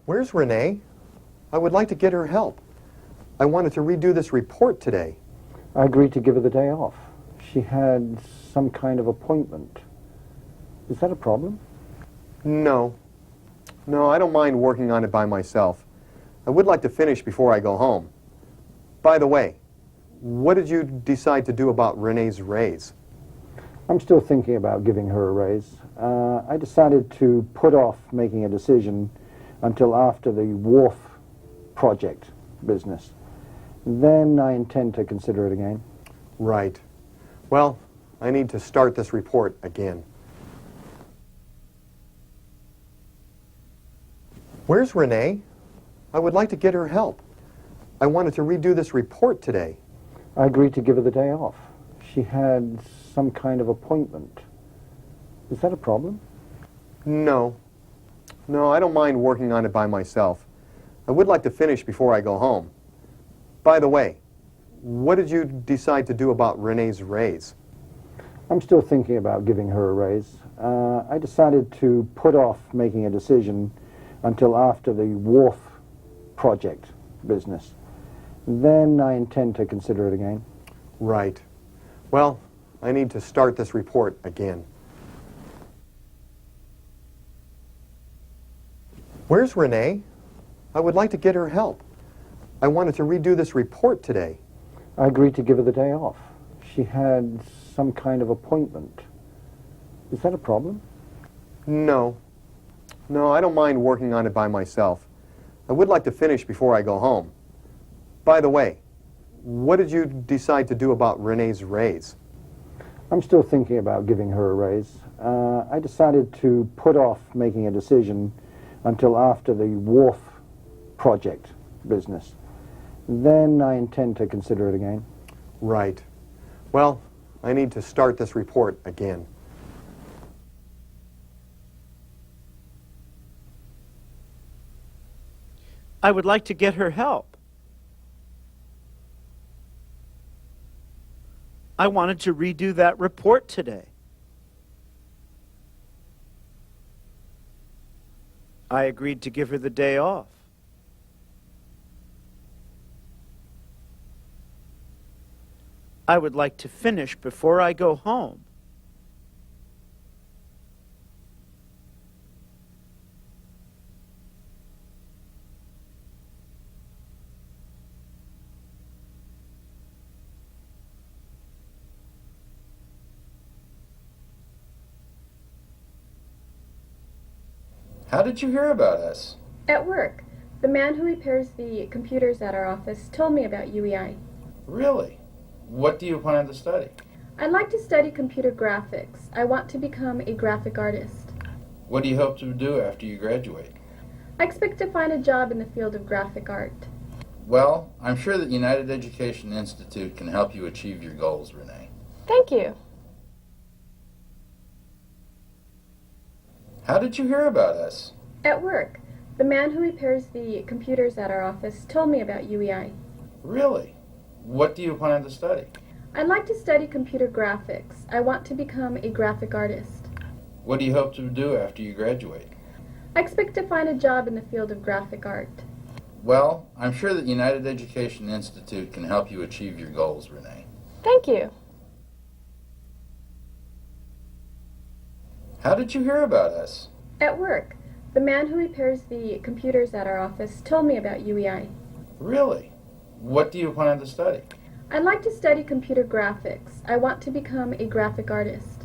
Where's Renee? I would like to get her help. I wanted to redo this report today. I agreed to give her the day off. She had some kind of appointment. Is that a problem? No. No, I don't mind working on it by myself. I would like to finish before I go home. By the way, what did you decide to do about Renee's raise? I'm still thinking about giving her a raise. I decided to put off making a decision until after the wharf project business. Then I intend to consider it again. Right. Well, I need to start this report again. Where's Renee? I would like to get her help. I wanted to redo this report today. I agreed to give her the day off. She had some kind of appointment. Is that a problem? No. No, I don't mind working on it by myself. I would like to finish before I go home. By the way, what did you decide to do about Renee's raise? I'm still thinking about giving her a raise. I decided to put off making a decision until after the wharf project business. Then I intend to consider it again. Right. Well, I need to start this report again. Where's Renee? I would like to get her help. I wanted to redo this report today. I agreed to give her the day off. She had some kind of appointment. Is that a problem? No. No, I don't mind working on it by myself. I would like to finish before I go home. By the way, what did you decide to do about Renee's raise? I'm still thinking about giving her a raise. I decided to put off making a decision until after the wharf project business. Then I intend to consider it again. Right. Well, I need to start this report again. I would like to get her help. I wanted to redo that report today. I agreed to give her the day off. I would like to finish before I go home. How did you hear about us? At work. The man who repairs the computers at our office told me about UEI. Really? What do you plan to study? I'd like to study computer graphics. I want to become a graphic artist. What do you hope to do after you graduate? I expect to find a job in the field of graphic art. Well, I'm sure that United Education Institute can help you achieve your goals, Renee. Thank you. How did you hear about us? At work. The man who repairs the computers at our office told me about UEI. Really? What do you plan to study? I'd like to study computer graphics. I want to become a graphic artist. What do you hope to do after you graduate? I expect to find a job in the field of graphic art. Well, I'm sure that United Education Institute can help you achieve your goals, Renee. Thank you. How did you hear about us? At work. The man who repairs the computers at our office told me about UEI. Really? What do you plan to study? I'd like to study computer graphics. I want to become a graphic artist.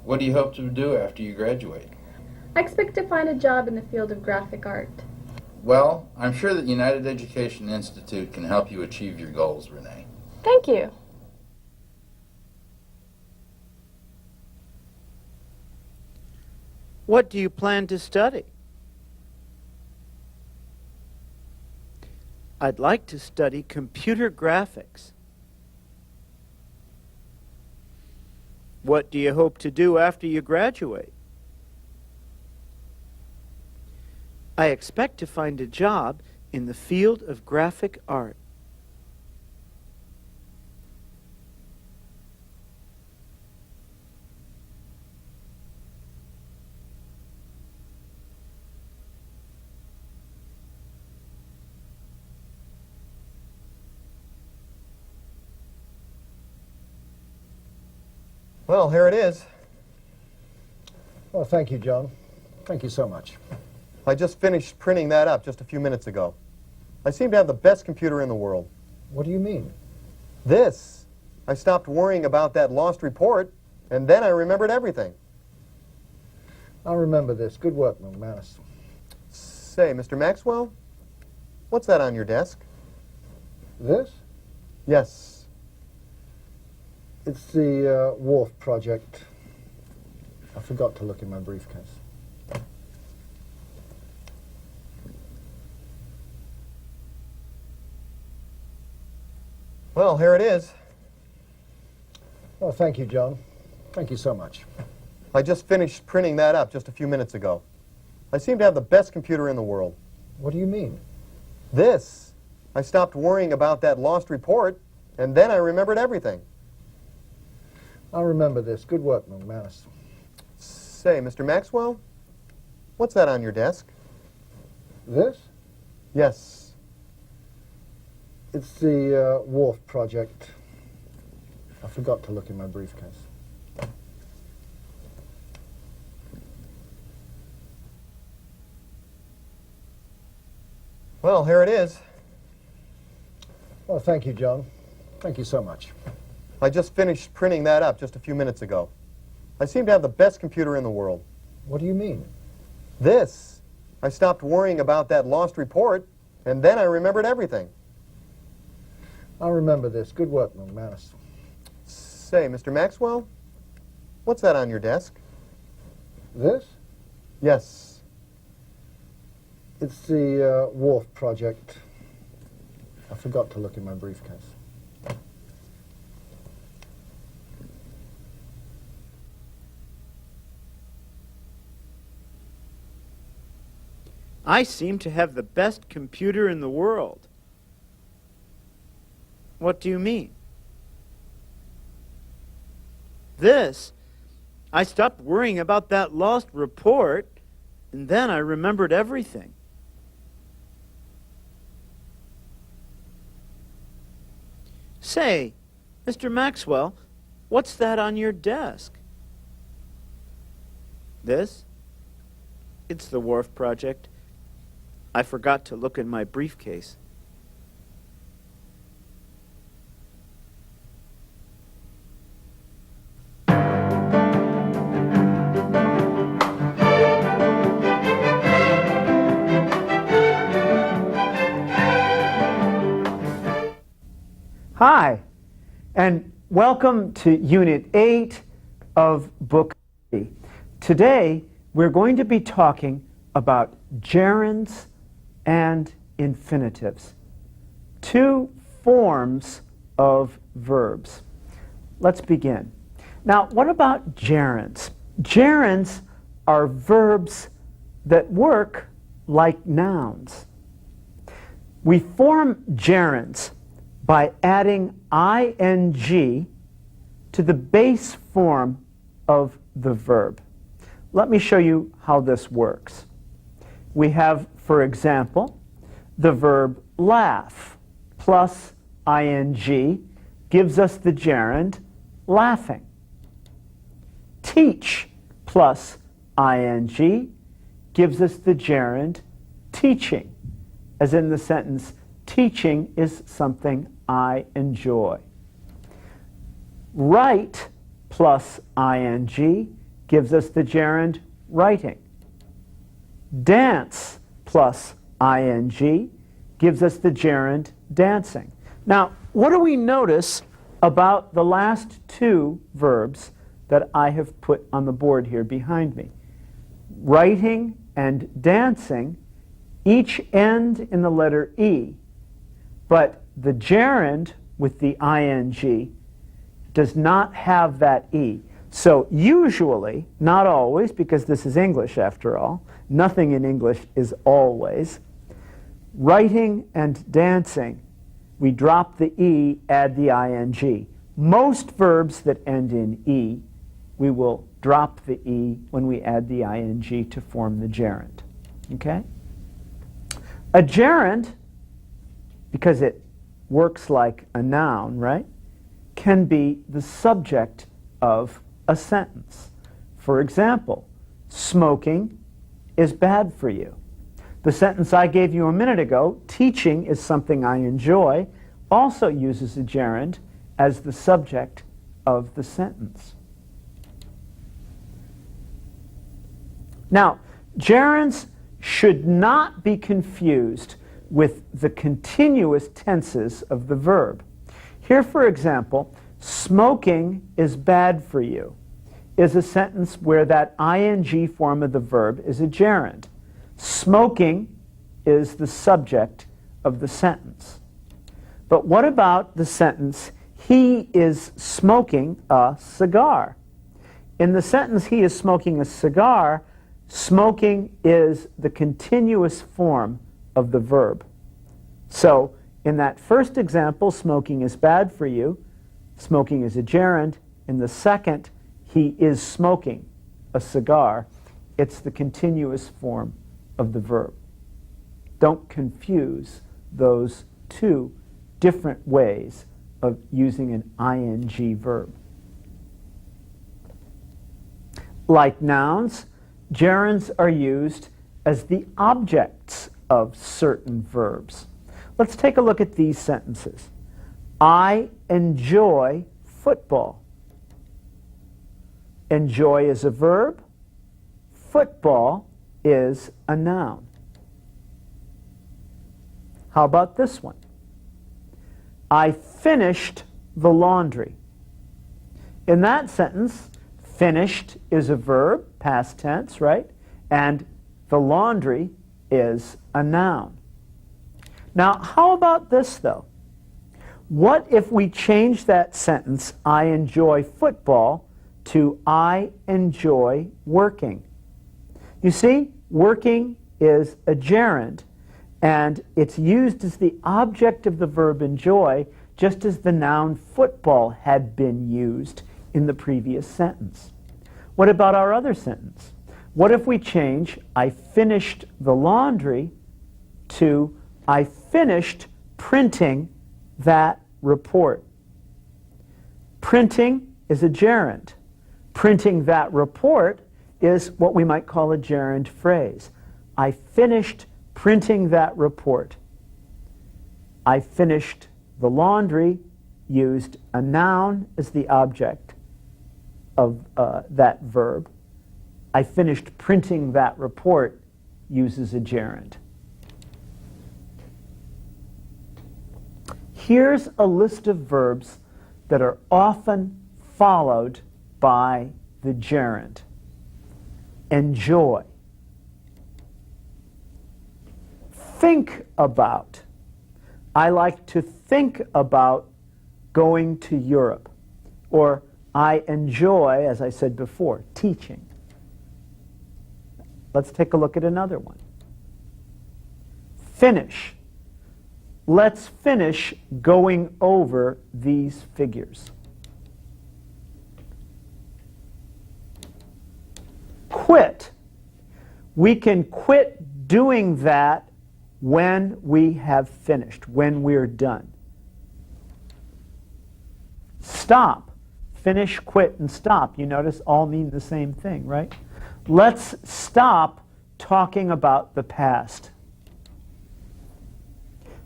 What do you hope to do after you graduate? I expect to find a job in the field of graphic art. Well, I'm sure that United Education Institute can help you achieve your goals, Renee. Thank you. What do you plan to study? I'd like to study computer graphics. What do you hope to do after you graduate? I expect to find a job in the field of graphic art. Well, here it is. Well, thank you, John. Thank you so much. I just finished printing that up just a few minutes ago. I seem to have the best computer in the world. What do you mean? This. I stopped worrying about that lost report, and then I remembered everything. I'll remember this. Good work, McManus. Say, Mr. Maxwell, what's that on your desk? This? Yes. It's the Wharf project. I forgot to look in my briefcase. Well, here it is. Well, thank you, John. Thank you so much. I just finished printing that up just a few minutes ago. I seem to have the best computer in the world. What do you mean? This. I stopped worrying about that lost report, and then I remembered everything. I'll remember this. Good work, McManus. Say, Mr. Maxwell, what's that on your desk? This? Yes. It's the Wharf project. I forgot to look in my briefcase. Well, here it is. Well, thank you, John. Thank you so much. I just finished printing that up just a few minutes ago. I seem to have the best computer in the world. What do you mean? This. I stopped worrying about that lost report, and then I remembered everything. I'll remember this. Good work, McManus. Say, Mr. Maxwell, what's that on your desk? This? Yes. It's the Wharf project. I forgot to look in my briefcase. I seem to have the best computer in the world. What do you mean? This. I stopped worrying about that lost report, and then I remembered everything. Say, Mr. Maxwell, what's that on your desk? This? It's the Wharf project. I forgot to look in my briefcase. Hi, and welcome to Unit 8 of Book 3. Today, we're going to be talking about gerunds and infinitives, two forms of verbs. Let's begin. Now, what about gerunds? Gerunds are verbs that work like nouns. We form gerunds by adding ing to the base form of the verb. Let me show you how this works. We have, for example, the verb laugh plus ing gives us the gerund laughing. Teach plus ing gives us the gerund teaching, as in the sentence, teaching is something I enjoy. Write plus ing gives us the gerund writing. Dance plus ing gives us the gerund dancing. Now, what do we notice about the last two verbs that I have put on the board here behind me? Writing and dancing each end in the letter E, but the gerund with the ing does not have that E. So usually, not always, because this is English after all, nothing in English is always, writing and dancing, we drop the E, add the ing. Most verbs that end in E, we will drop the E when we add the ing to form the gerund. Okay? A gerund, because it works like a noun, right, can be the subject of a sentence. For example, smoking is bad for you. The sentence I gave you a minute ago, teaching is something I enjoy, also uses a gerund as the subject of the sentence. Now, gerunds should not be confused with the continuous tenses of the verb. Here, for example, smoking is bad for you is a sentence where that ing form of the verb is a gerund. Smoking is the subject of the sentence. But what about the sentence, he is smoking a cigar? In the sentence, he is smoking a cigar, smoking is the continuous form of the verb. So, in that first example, smoking is bad for you, smoking is a gerund. In the second, he is smoking a cigar, it's the continuous form of the verb. Don't confuse those two different ways of using an ing verb. Like nouns, gerunds are used as the objects of certain verbs. Let's take a look at these sentences. I enjoy football. Enjoy is a verb. Football is a noun. How about this one? I finished the laundry. In that sentence, finished is a verb, past tense, right? And the laundry is a noun. Now, how about this, though? What if we change that sentence, I enjoy football, to I enjoy working? You see, working is a gerund, and it's used as the object of the verb enjoy, just as the noun football had been used in the previous sentence. What about our other sentence? What if we change I finished the laundry to I finished printing that report? Printing is a gerund. Printing that report is what we might call a gerund phrase. I finished printing that report. I finished the laundry used a noun as the object of that verb. I finished printing that report uses a gerund. Here's a list of verbs that are often followed by the gerund. Enjoy. Think about. I like to think about going to Europe. Or I enjoy, as I said before, teaching. Let's take a look at another one. Finish. Let's finish going over these figures. Quit. We can quit doing that when we have finished, when we're done. Stop. Finish, quit, and stop. You notice all mean the same thing, right? Let's stop talking about the past.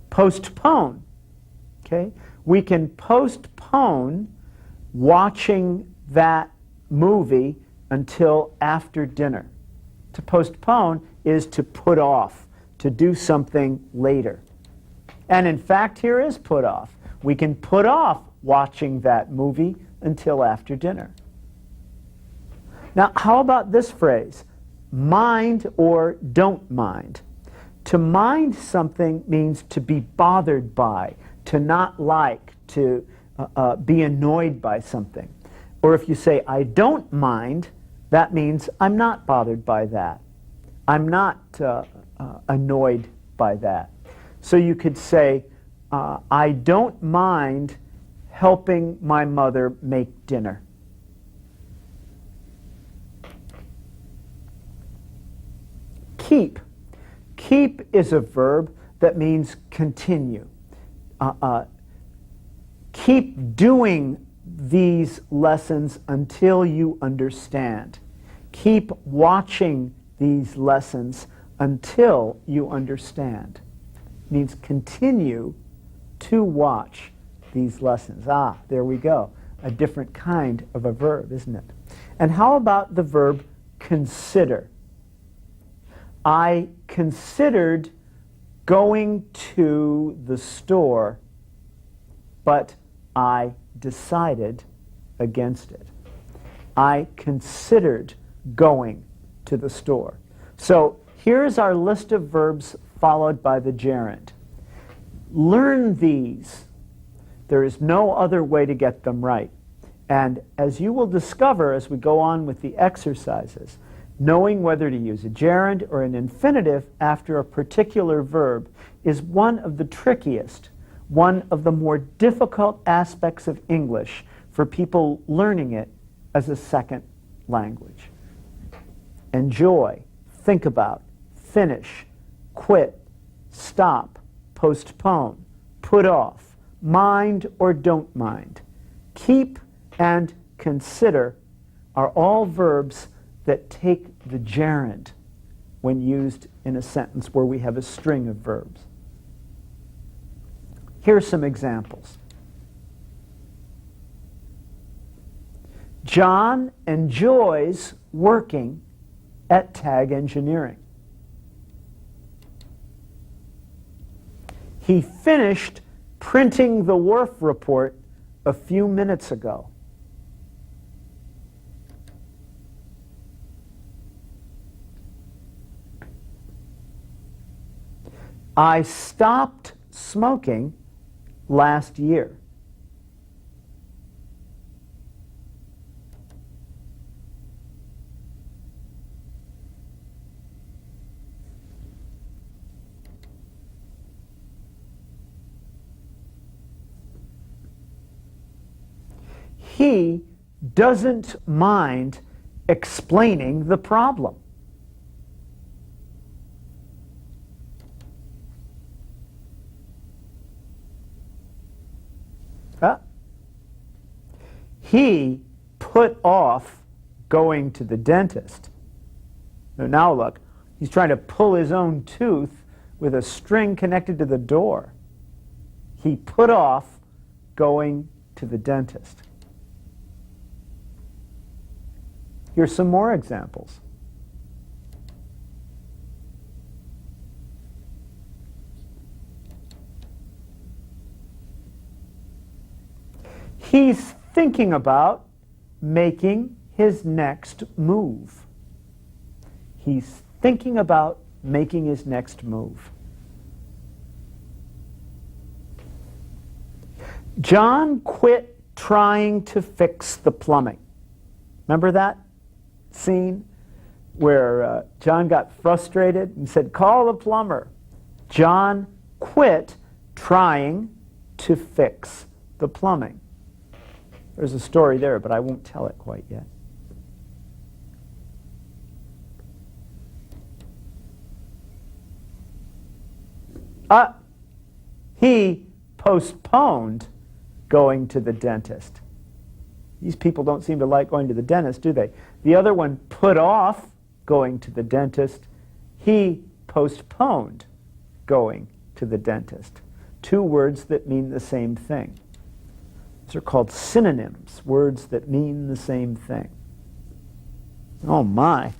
Postpone. Okay? We can postpone watching that movie until after dinner. To postpone is to put off, to do something later. And in fact, here is put off. We can put off watching that movie until after dinner. Now, how about this phrase? Mind or don't mind. To mind something means to be bothered by, to not like, to be annoyed by something. Or if you say, I don't mind, that means I'm not bothered by that. I'm not annoyed by that. So you could say, I don't mind helping my mother make dinner. Keep. Keep is a verb that means continue. Keep doing these lessons until you understand. Keep watching these lessons until you understand. It means continue to watch these lessons. Ah, there we go. A different kind of a verb, isn't it? And how about the verb consider? I considered going to the store, but I decided against it. I considered going to the store. So here's our list of verbs followed by the gerund. Learn these. There is no other way to get them right. And as you will discover as we go on with the exercises, knowing whether to use a gerund or an infinitive after a particular verb is one of the trickiest, one of the more difficult aspects of English for people learning it as a second language. Enjoy, think about, finish, quit, stop, postpone, put off, mind or don't mind, keep and consider are all verbs that take the gerund when used in a sentence where we have a string of verbs. Here are some examples. John enjoys working at Tag Engineering. He finished printing the wharf report a few minutes ago. I stopped smoking last year. He doesn't mind explaining the problem. He put off going to the dentist. Now look, he's trying to pull his own tooth with a string connected to the door. He put off going to the dentist. Here's some more examples. He's thinking about making his next move. He's thinking about making his next move. John quit trying to fix the plumbing. Remember that scene where John got frustrated and said, "Call the plumber." John quit trying to fix the plumbing. There's a story there, but I won't tell it quite yet. He postponed going to the dentist. These people don't seem to like going to the dentist, do they? The other one put off going to the dentist. He postponed going to the dentist. Two words that mean the same thing. These are called synonyms, words that mean the same thing. Oh my.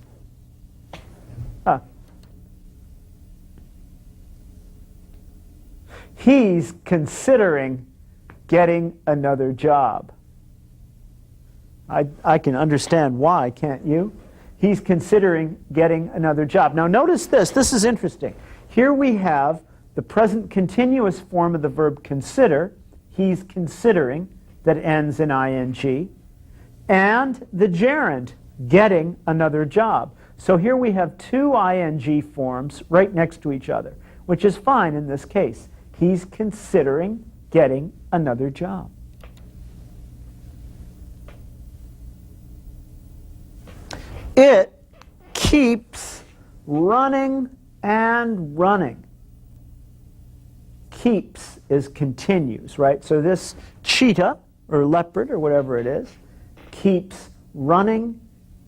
He's considering getting another job. I can understand why, can't you? He's considering getting another job. Now notice this. This is interesting. Here we have the present continuous form of the verb consider. He's considering, that ends in ing, and the gerund, getting another job. So here we have two ing forms right next to each other, which is fine in this case. He's considering getting another job. It keeps running and running. Keeps is continues, right? So this cheetah, or leopard or whatever it is, keeps running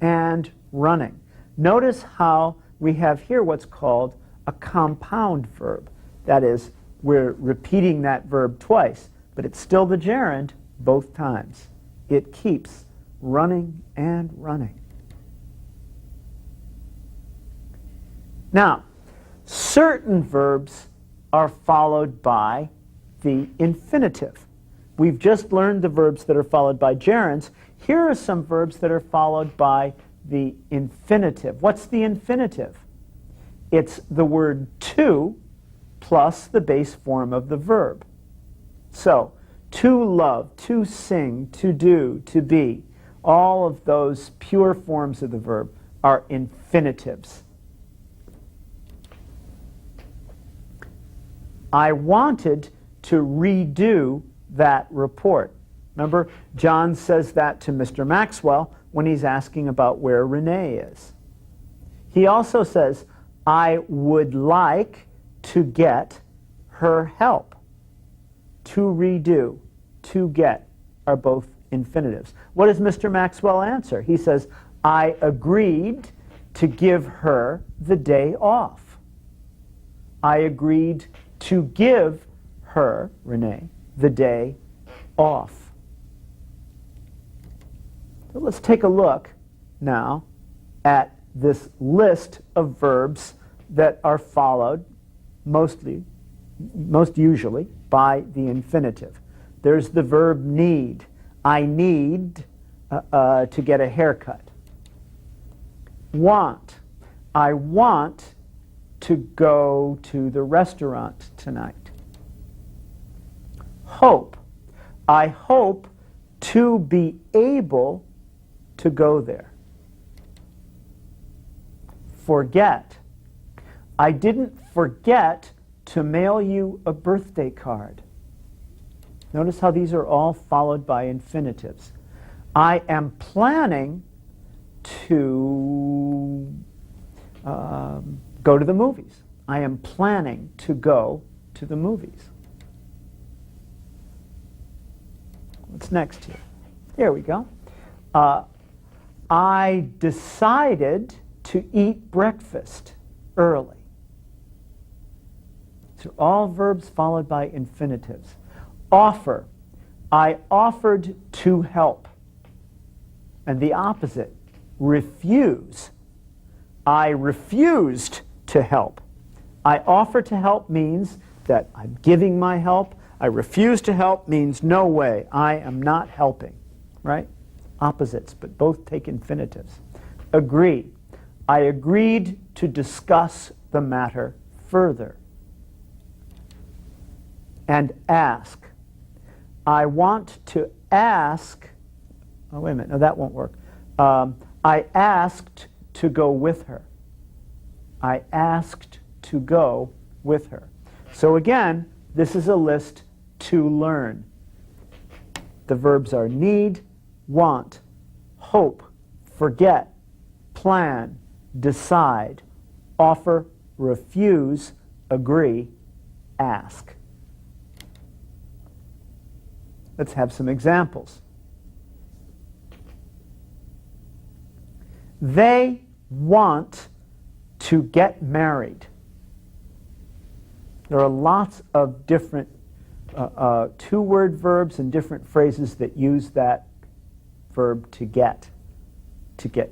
and running. Notice how we have here what's called a compound verb. That is, we're repeating that verb twice, but it's still the gerund both times. It keeps running and running. Now, certain verbs are followed by the infinitive. We've just learned the verbs that are followed by gerunds. Here are some verbs that are followed by the infinitive. What's the infinitive? It's the word to plus the base form of the verb. So, to love, to sing, to do, to be, all of those pure forms of the verb are infinitives. I wanted to redo that report. Remember, John says that to Mr. Maxwell when he's asking about where Renee is. He also says, I would like to get her help. To redo, to get are both infinitives. What does Mr. Maxwell answer? He says, I agreed to give her the day off. I agreed to give her, Renee, the day off. So let's take a look now at this list of verbs that are followed most usually by the infinitive. There's the verb need. I need to get a haircut. Want. I want to go to the restaurant tonight. Hope. I hope to be able to go there. Forget. I didn't forget to mail you a birthday card. Notice how these are all followed by infinitives. I am planning to go to the movies. I am planning to go to the movies. What's next here? Here we go. I decided to eat breakfast early. These are all verbs followed by infinitives. Offer. I offered to help. And the opposite, refuse. I refused to help. I offer to help means that I'm giving my help. I refuse to help means no way, I am not helping, right? Opposites, but both take infinitives. Agree. I agreed to discuss the matter further. And ask. I want to ask, oh wait a minute, no that won't work. I asked to go with her. I asked to go with her. So again, this is a list to learn. The verbs are need, want, hope, forget, plan, decide, offer, refuse, agree, ask. Let's have some examples. They want to get married. There are lots of different two-word verbs and different phrases that use that verb to get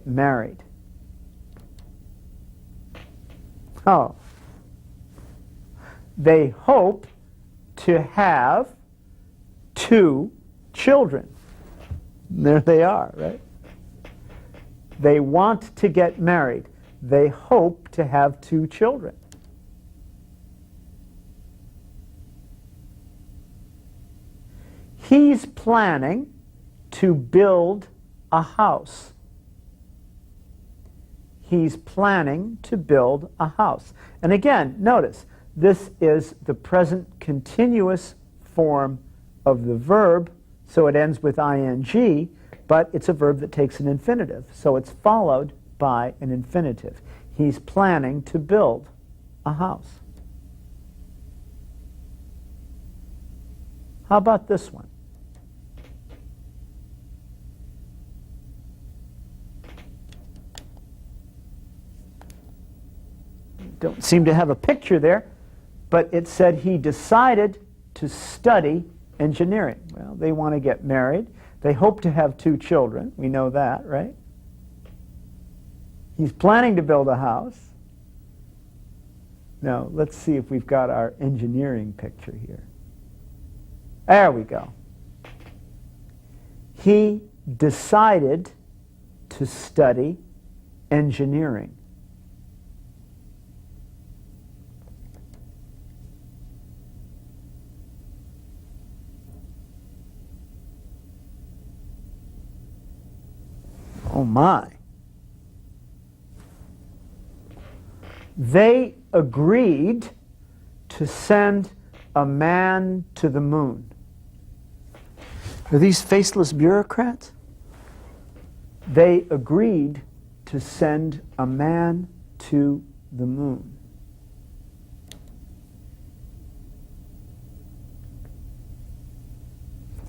married. Oh. They hope to have 2 children. There they are, right? They want to get married. They hope to have 2 children. He's planning to build a house. He's planning to build a house. And again, notice, this is the present continuous form of the verb, so it ends with ing, but it's a verb that takes an infinitive, so it's followed by an infinitive. He's planning to build a house. How about this one? don't seem to have a picture there, but it said he decided to study engineering. Well, they want to get married. They hope to have 2 children. We know that, right? He's planning to build a house. Now, let's see if we've got our engineering picture here. There we go. He decided to study engineering. Oh my. They agreed to send a man to the moon. Are these faceless bureaucrats? They agreed to send a man to the moon.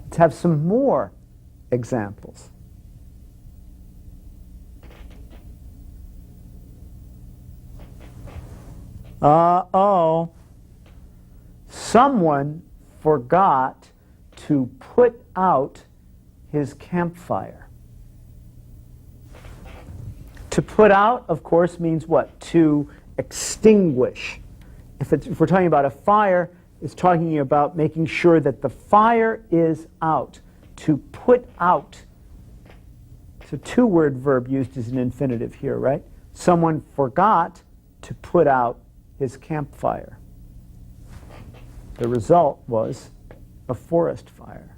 Let's have some more examples. Uh-oh. Someone forgot to put out his campfire. To put out, of course, means what? To extinguish. If we're talking about a fire, it's talking about making sure that the fire is out. To put out. It's a 2-word verb used as an infinitive here, right? Someone forgot to put out his campfire. The result was a forest fire,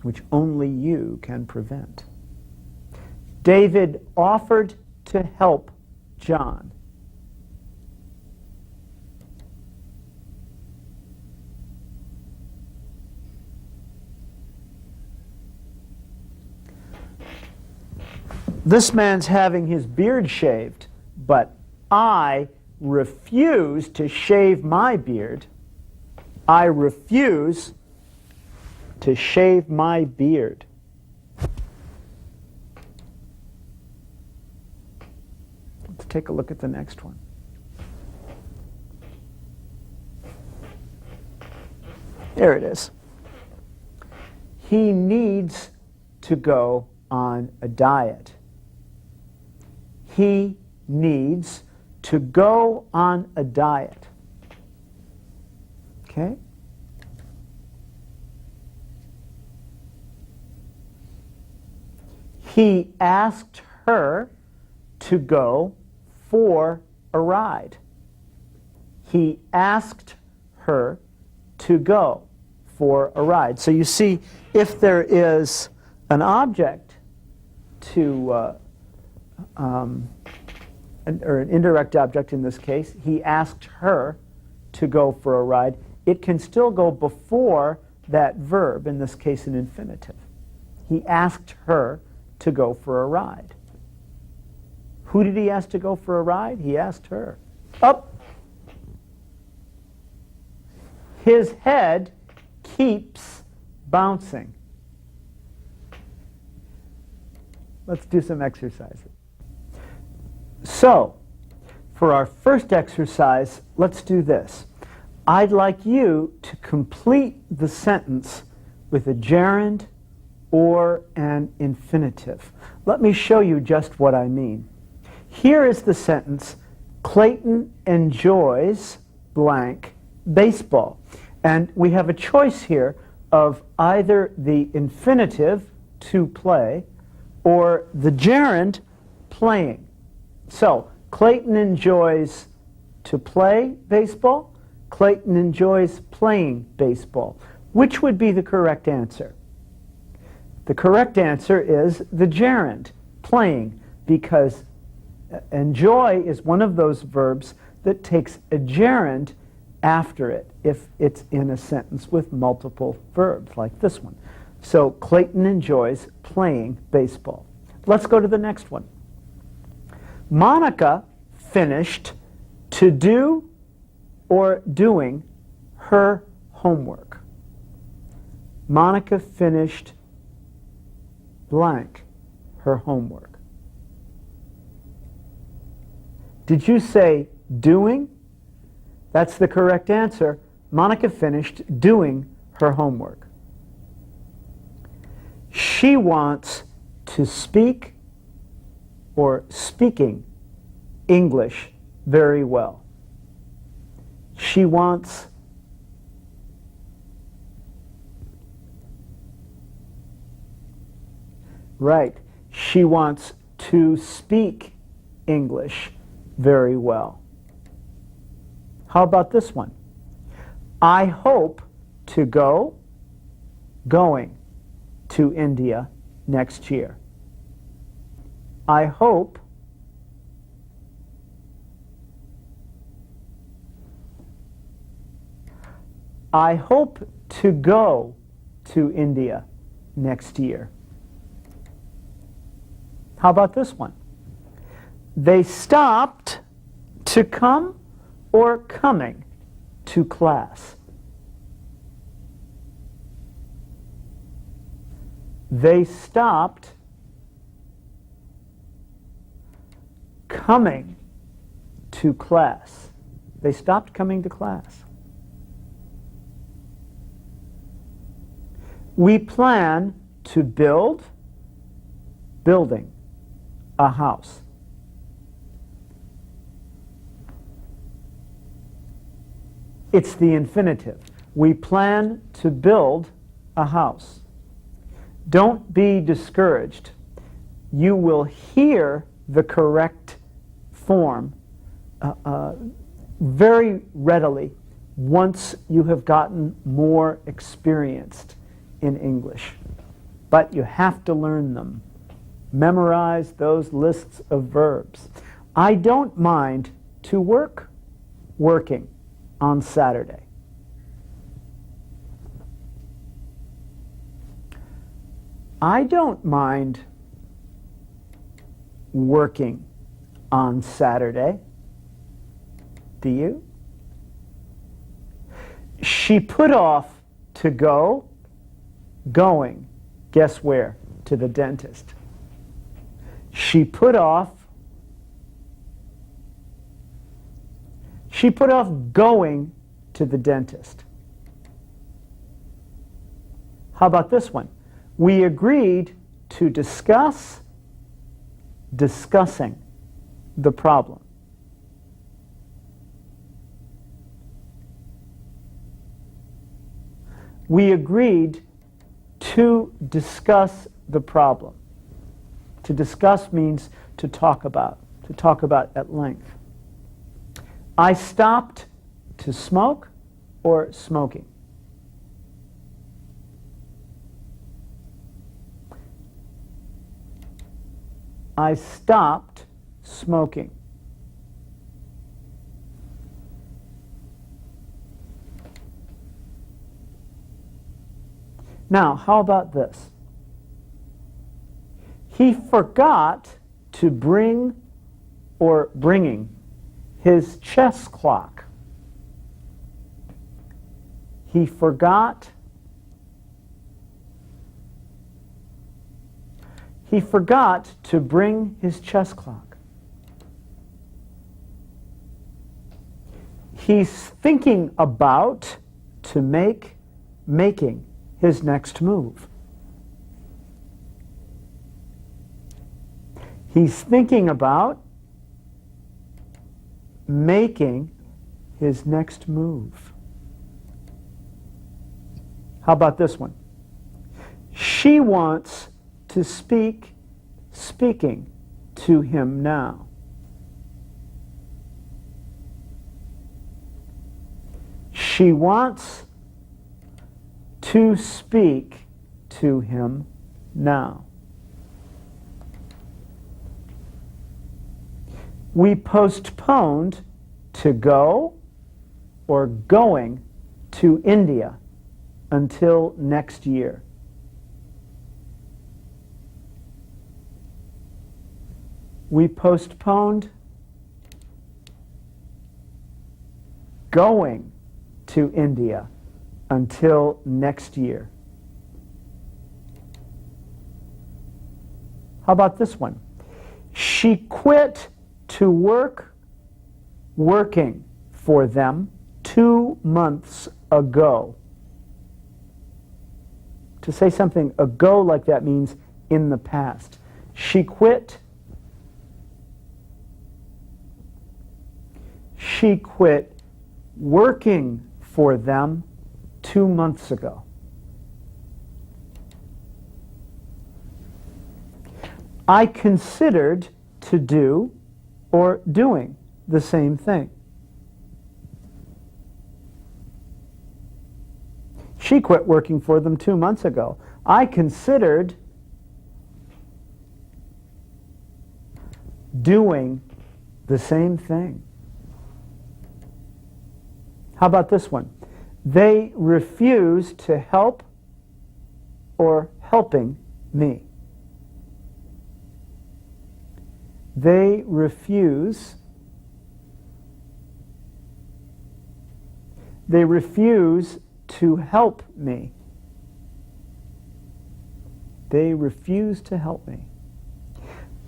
which only you can prevent. David offered to help John. This man's having his beard shaved, but I refuse to shave my beard. I refuse to shave my beard. Let's take a look at the next one. There it is. He needs to go on a diet. He needs to go on a diet. Okay? He asked her to go for a ride. He asked her to go for a ride. So you see, if there is an object to or an indirect object in this case, he asked her to go for a ride, it can still go before that verb, in this case an infinitive. He asked her to go for a ride. Who did he ask to go for a ride? He asked her. Up. His head keeps bouncing. Let's do some exercises. So, for our first exercise, let's do this. I'd like you to complete the sentence with a gerund or an infinitive. Let me show you just what I mean. Here is the sentence, Clayton enjoys blank baseball. And we have a choice here of either the infinitive, to play, or the gerund, playing. So, Clayton enjoys to play baseball. Clayton enjoys playing baseball. Which would be the correct answer? The correct answer is the gerund, playing, because enjoy is one of those verbs that takes a gerund after it if it's in a sentence with multiple verbs, like this one. So Clayton enjoys playing baseball. Let's go to the next one. Monica finished to do or doing her homework. Monica finished blank her homework. Did you say doing? That's the correct answer. Monica finished doing her homework. She wants to speak or speaking English very well. She wants right. She wants to speak English very well. How about this one? I hope to going to India next year. I hope to go to India next year. How about this one? They stopped to come or coming to class. They stopped coming to class. They stopped coming to class. We plan to building a house. It's the infinitive. We plan to build a house. Don't be discouraged. You will hear the correct form very readily once you have gotten more experienced in English. But you have to learn them. Memorize those lists of verbs. I don't mind to working on Saturday. I don't mind working on Saturday. Do you? She put off to going. Guess where? To the dentist. She put off going to the dentist. How about this one? We agreed to discussing the problem. We agreed to discuss the problem. To discuss means to talk about at length. I stopped to smoke or smoking. I stopped smoking. Now, how about this? He forgot to bringing his chess clock. He forgot to bring his chess clock. He's thinking about making his next move. He's thinking about making his next move. How about this one? She wants to speaking to him now. She wants to speak to him now. We postponed to go or going to India until next year. We postponed going to India until next year. How about this one? She quit to work working for them 2 months ago. To say something ago like that means in the past. She quit. She quit working for them 2 months ago. I considered to do or doing the same thing. She quit working for them 2 months ago. I considered doing the same thing. How about this one? They refuse to help or helping me. They refuse to help me. They refuse to help me.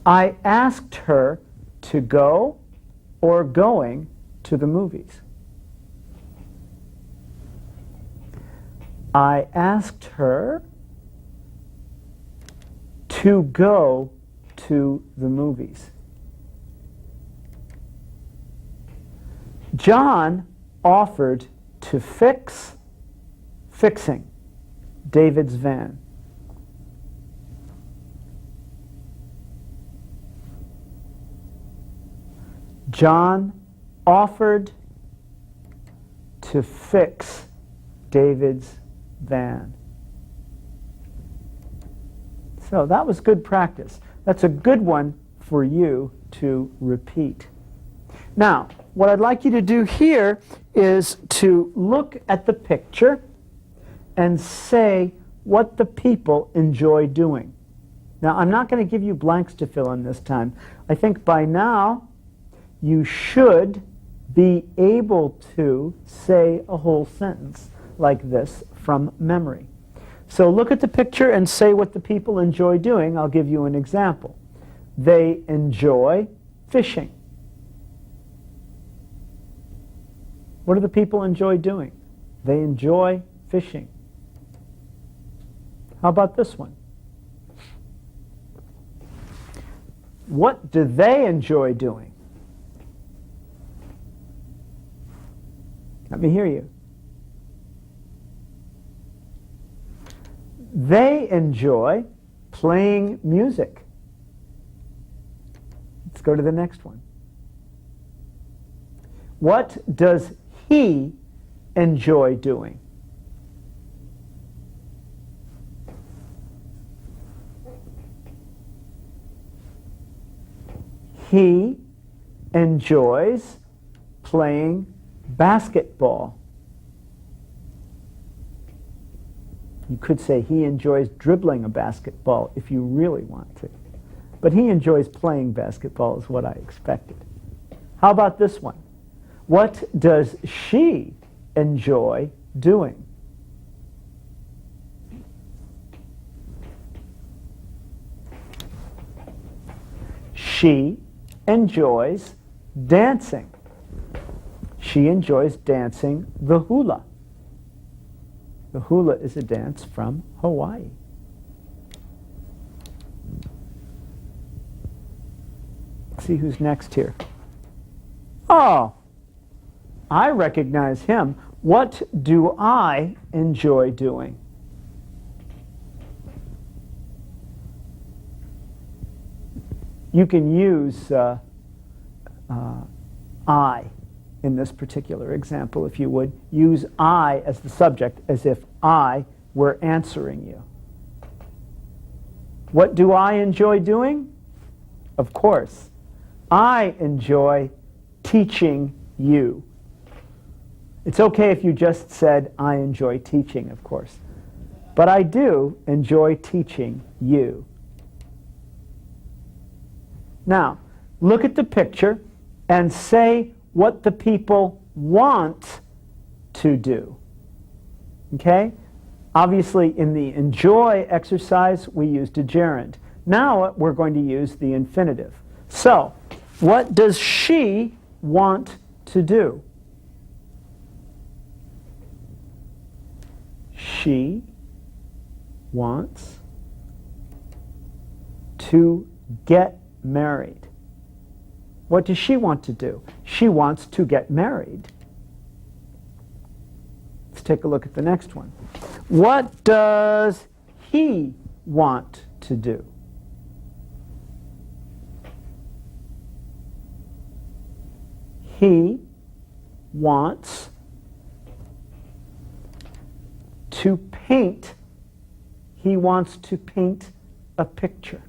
I asked her to go or going to the movies. I asked her to go to the movies. John offered to fixing David's van. John offered to fix David's van. So that was good practice. That's a good one for you to repeat. Now, what I'd like you to do here is to look at the picture and say what the people enjoy doing. Now, I'm not going to give you blanks to fill in this time. I think by now you should be able to say a whole sentence like this from memory. So look at the picture and say what the people enjoy doing. I'll give you an example. They enjoy fishing. What do the people enjoy doing? They enjoy fishing. How about this one? What do they enjoy doing? Let me hear you. They enjoy playing music. Let's go to the next one. What does he enjoy doing? He enjoys playing basketball. You could say he enjoys dribbling a basketball if you really want to. But he enjoys playing basketball is what I expected. How about this one? What does she enjoy doing? She enjoys dancing. She enjoys dancing the hula. The hula is a dance from Hawaii. Let's see who's next here. Oh, I recognize him. What do I enjoy doing? You can use I in this particular example, if you would. Use I as the subject, as if I were answering you. What do I enjoy doing? Of course, I enjoy teaching you. It's okay if you just said, I enjoy teaching, of course. But I do enjoy teaching you. Now, look at the picture and say what the people want to do. Okay? Obviously, in the enjoy exercise, we used a gerund. Now we're going to use the infinitive. So, what does she want to do? She wants to get married. What does she want to do? She wants to get married. Let's take a look at the next one. What does he want to do? He wants to paint. He wants to paint a picture.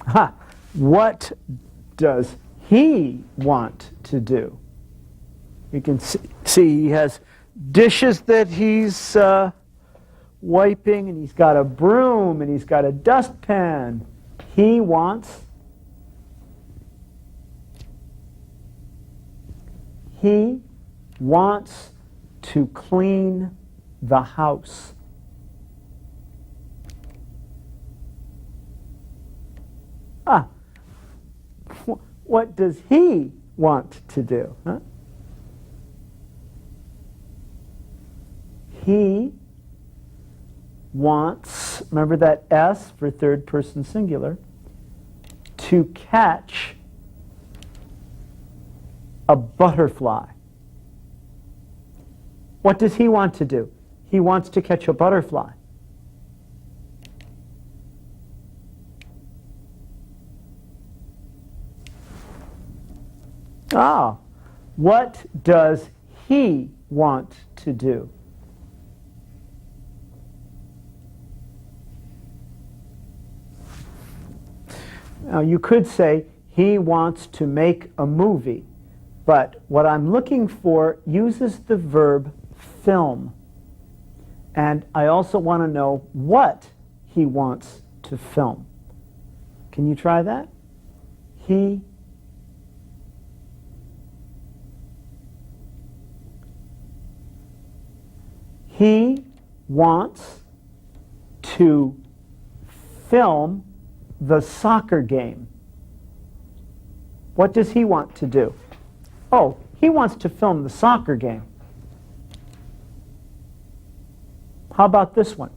Ha! What does he want to do? You can see he has dishes that he's wiping, and he's got a broom, and he's got a dustpan. He wants to clean the house. Ah, what does he want to do? Huh? He wants, remember that S for third person singular, to catch a butterfly. What does he want to do? He wants to catch a butterfly. Ah, what does he want to do? Now, you could say he wants to make a movie, but what I'm looking for uses the verb film. And I also want to know what he wants to film. Can you try that? He wants to film the soccer game. What does he want to do? Oh, he wants to film the soccer game. How about this one?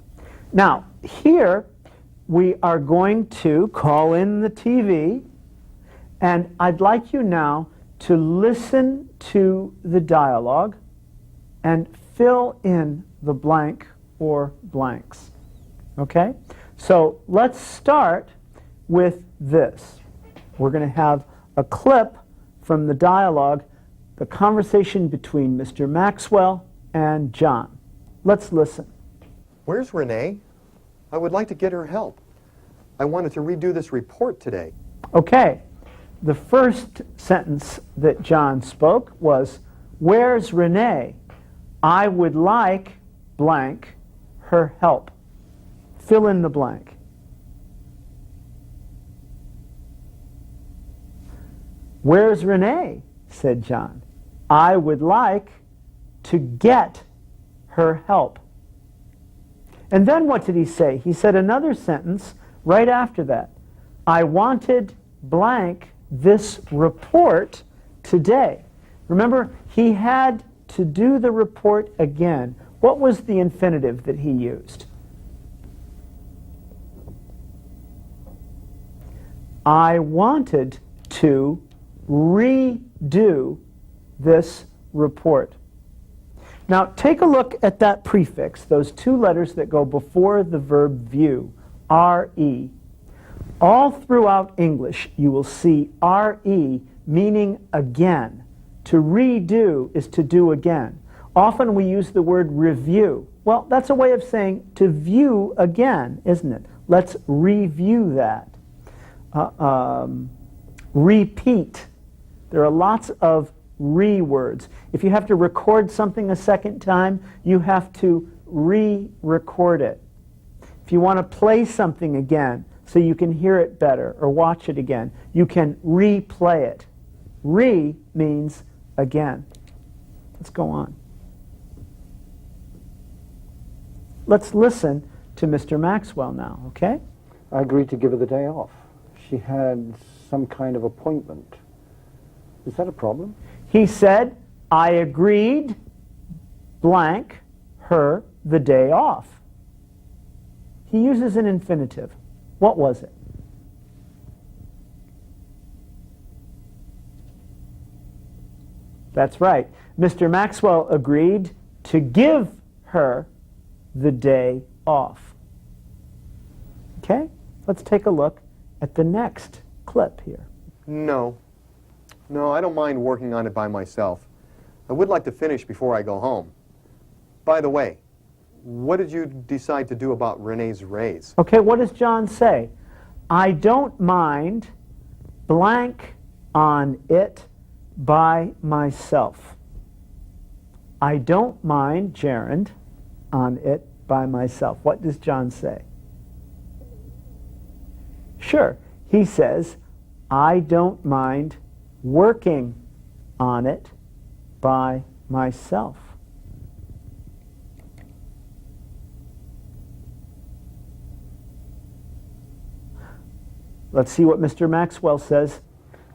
Now, here we are going to call in the TV, and I'd like you now to listen to the dialogue and fill in the blank or blanks. Okay? So let's start with this. We're going to have a clip from the dialogue, the conversation between Mr. Maxwell and John. Let's listen. Where's Renee? I would like to get her help. I wanted to redo this report today. Okay. The first sentence that John spoke was, "Where's Renee? I would like blank her help." Fill in the blank. "Where's Renee?" said John. "I would like to get her help." And then what did he say? He said another sentence right after that. "I wanted blank this report today." Remember, he had to do the report again. What was the infinitive that he used? I wanted to redo this report. Now, take a look at that prefix, those two letters that go before the verb view, re. All throughout English, you will see re meaning again. To redo is to do again. Often we use the word review. Well, that's a way of saying to view again, isn't it? Let's review that. Repeat. There are lots of re-words. If you have to record something a second time, you have to re-record it. If you want to play something again so you can hear it better or watch it again, you can replay it. Re means again. Let's go on. Let's listen to Mr. Maxwell now, okay? I agreed to give her the day off. she had some kind of appointment. Is that a problem? He said, I agreed blank her the day off. He uses an infinitive. What was it? That's right. Mr. Maxwell agreed to give her the day off. Okay? Let's take a look at the next clip here. No. No, I don't mind working on it by myself. I would like to finish before I go home. By the way, what did you decide to do about Renee's raise? Okay, what does John say? I don't mind blank on it by myself. I don't mind gerund on it by myself. What does John say? Sure, he says, I don't mind working on it by myself. Let's see what Mr. Maxwell says.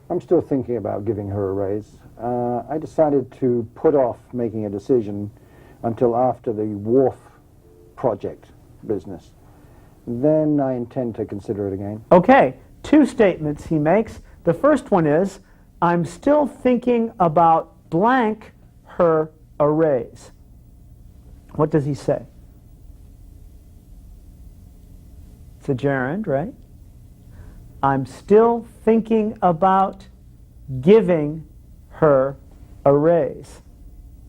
I'm still thinking about giving her a raise. I decided to put off making a decision until after the wharf project business. Then I intend to consider it again. Okay, two statements he makes. The first one is, I'm still thinking about blank her a raise. What does he say? It's a gerund, right? I'm still thinking about giving her a raise.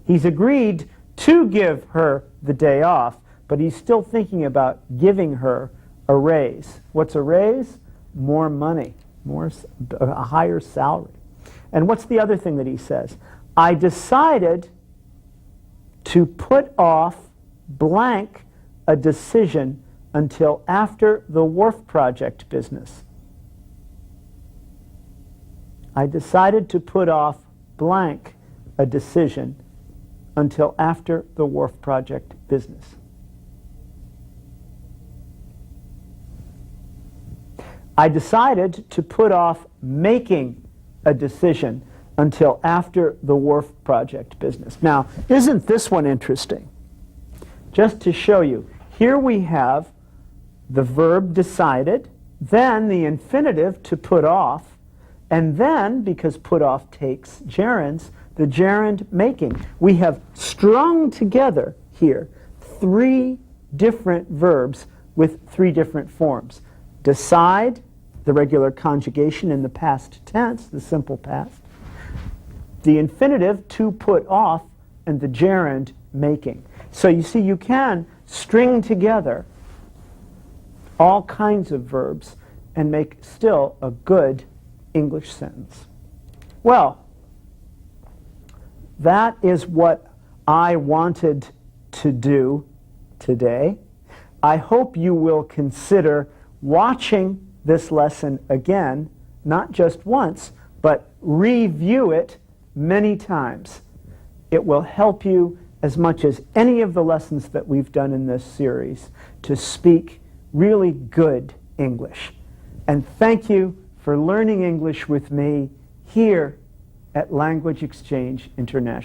He's agreed to give her the day off, but he's still thinking about giving her a raise. What's a raise? More money, a higher salary. And what's the other thing that he says? I decided to put off blank a decision until after the wharf project business. I decided to put off blank a decision until after the wharf project business. I decided to put off making a decision until after the wharf project business. Now, isn't this one interesting? Just to show you, here we have the verb decided, then the infinitive to put off, and then, because put off takes gerunds, the gerund making. We have strung together here three different verbs with three different forms. Decide, the regular conjugation in the past tense, the simple past. The infinitive to put off, and the gerund making. So you see, you can string together all kinds of verbs and make still a good English sentence. Well, that is what I wanted to do today. I hope you will consider watching this lesson again, not just once, but review it many times. It will help you as much as any of the lessons that we've done in this series to speak really good English. And thank you for learning English with me here at Language Exchange International.